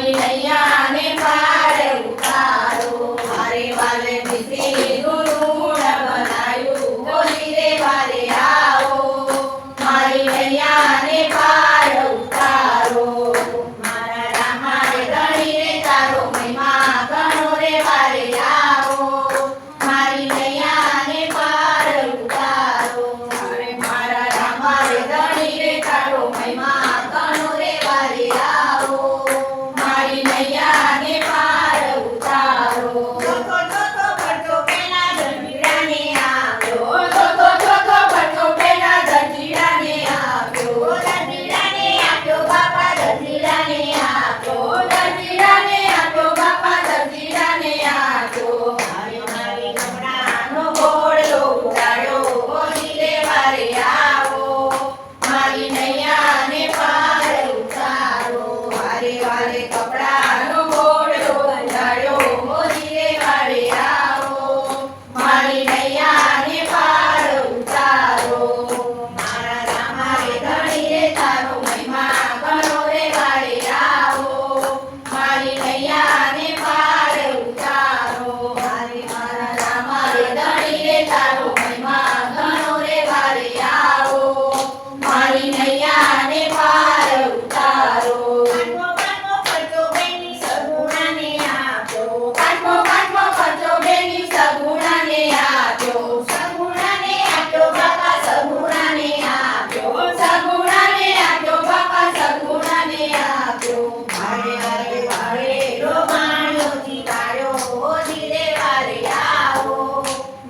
મારી નૈયાને પાર ઉતારો મારે વાલે મિશ્રીનું લૂણ બનાવ્યું હોલી રે વારે આવો મારી નૈયાને પાર ઉતારો મારા રામારે ધણી રે તારો મહિમા ઘણો રે વારે આવો મારી નૈયાને પાર ઉતારો અરે મારા રામારે ધણી રે તારો મહિમા ઘણો રે વારે આવો મારી નૈયાને પાર ઉતારો જોતો જોતો ભરતો પેલા ધરતીરાને આવ્યો જોતો જોતો ભરતો પેલા ધરતીરાને આવ્યો ધરતીરાને આપ્યો બાપા ધરતીરાને આપ્યો ધરતીરાને આપ્યો બાપા ધરતીરાને આપ્યો મારી મારી કપડાનો ઘોડલો ઉડાડ્યો હોલી રે વારે આવો મારી નૈયાને પાર ઉતારો વારે વારે કપડાનો ઘોડલો ઉડાડ્યો હોલી રે વારે આવો મારી નૈયાને પાર ઉતારો મારા રામારે ધણી રે તારો મહિમા ઘણો રે વારે આવો મારી નૈયાને પાર ઉતારો મારી મારા રામારે ધણી રે તારો મહિમા ઘણો રે વારે આવો મારી નૈયાને પાર ઉતારો કાઠો ખર્ચો બેની સગુણાને આપ્યો કાઠો ખર્ચો બેની સગુણાને આપ્યો સગુણાને આપ્યો બાપા સગુણાને આપ્યો સગુણાને આપ્યો બાપા સગુણાને આપ્યો વારે વારે વારે રોમાણ્યો જીવાડ્યો હોલી રે વારે આવો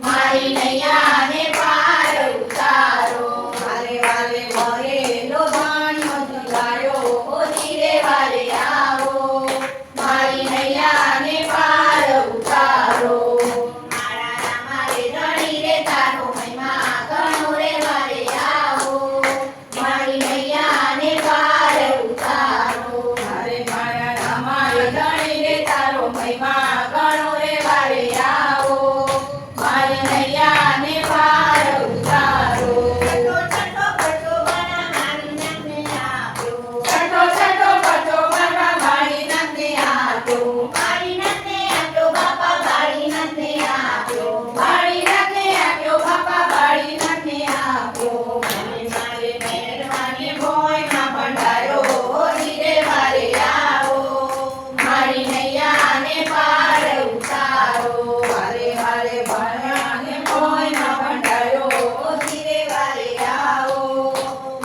મારી નૈયાને પાર ઉતારો વારે વારે વારે રોમાણ્યો જીવાડ્યો હોલી રે વારે આવો મારી નૈયાને પાર ઉતારો મારા રામારે ધણી રે તારો મહિમા ઘણો રે વારે આવો મારી નૈયાને પાર ઉતારો અરે મારા રામારે ધણી રે તારો મહિમા ઘણો રે વારે આવો મારી નૈયાને પાર ઉતારો છઠ્ઠો છઠ્ઠો બના મારી નંદને આપ્યો છઠ્ઠો છઠ્ઠો બચો બના મારી નંદને આપ્યો મારી નંદને આપ્યો બાપા મારી નંદને આપ્યો મારી નંદને આપ્યો બાપા મારી નંદને આપ્યો મારે મારે મહેરબાની ભોયમાં ભંડારો હોલી રે વારે આવો મારી નૈયાને પાર ઉતારો વારે વારે ભણ્યાને ભોયમાં ભંડારો હોલી રે વારે આવો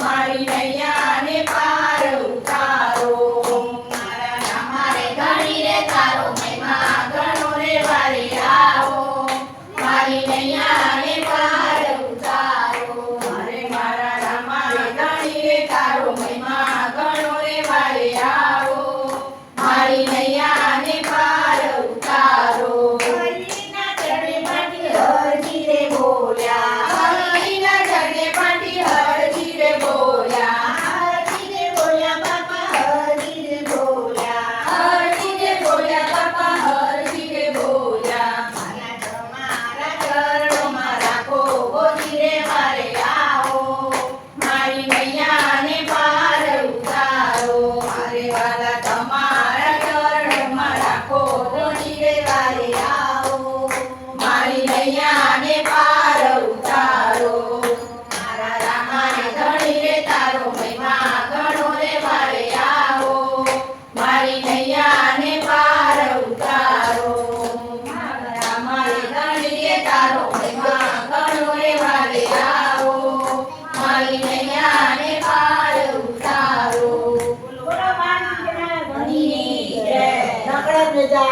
મારી નૈયાને પાર ઉતારો મારા રામારે ધણી રે તારો મહિમા ઘણો રે વારે આવો મારી નૈયાને પાર ઉતારો અરે મારા રામારે ધણી રે તારો મહિમા ઘણો રે વારે આવો મારી નૈયાને પાર ઉતારો હરિના ચરણે પાટી હરજી રે બોલ્યા હરિના ચરણે પાટી હરજી રે બોલ્યા બાપા હરજી રે બોલ્યા બાપા હરજી રે બોલ્યા મારા ચરણોમાં રાખો હોલી રે વારે આવો મારી નૈયાને પાર ઉતારો મારે વાલા તમારા ચરણોમાં રાખો હોલી રે વારે આવો મારી નૈયાને પાર ઉતારો મારા રામારે ધણી રે તારો મહિમા ઘણો રે વારે આવો મારી નૈયાને પાર ઉતારો મારા રામારે ધણી રે તારો મહિમા ઘણો રે વારે આવો મારી નૈયાને પાર ઉતારો બોલો મારી ધણીની જય.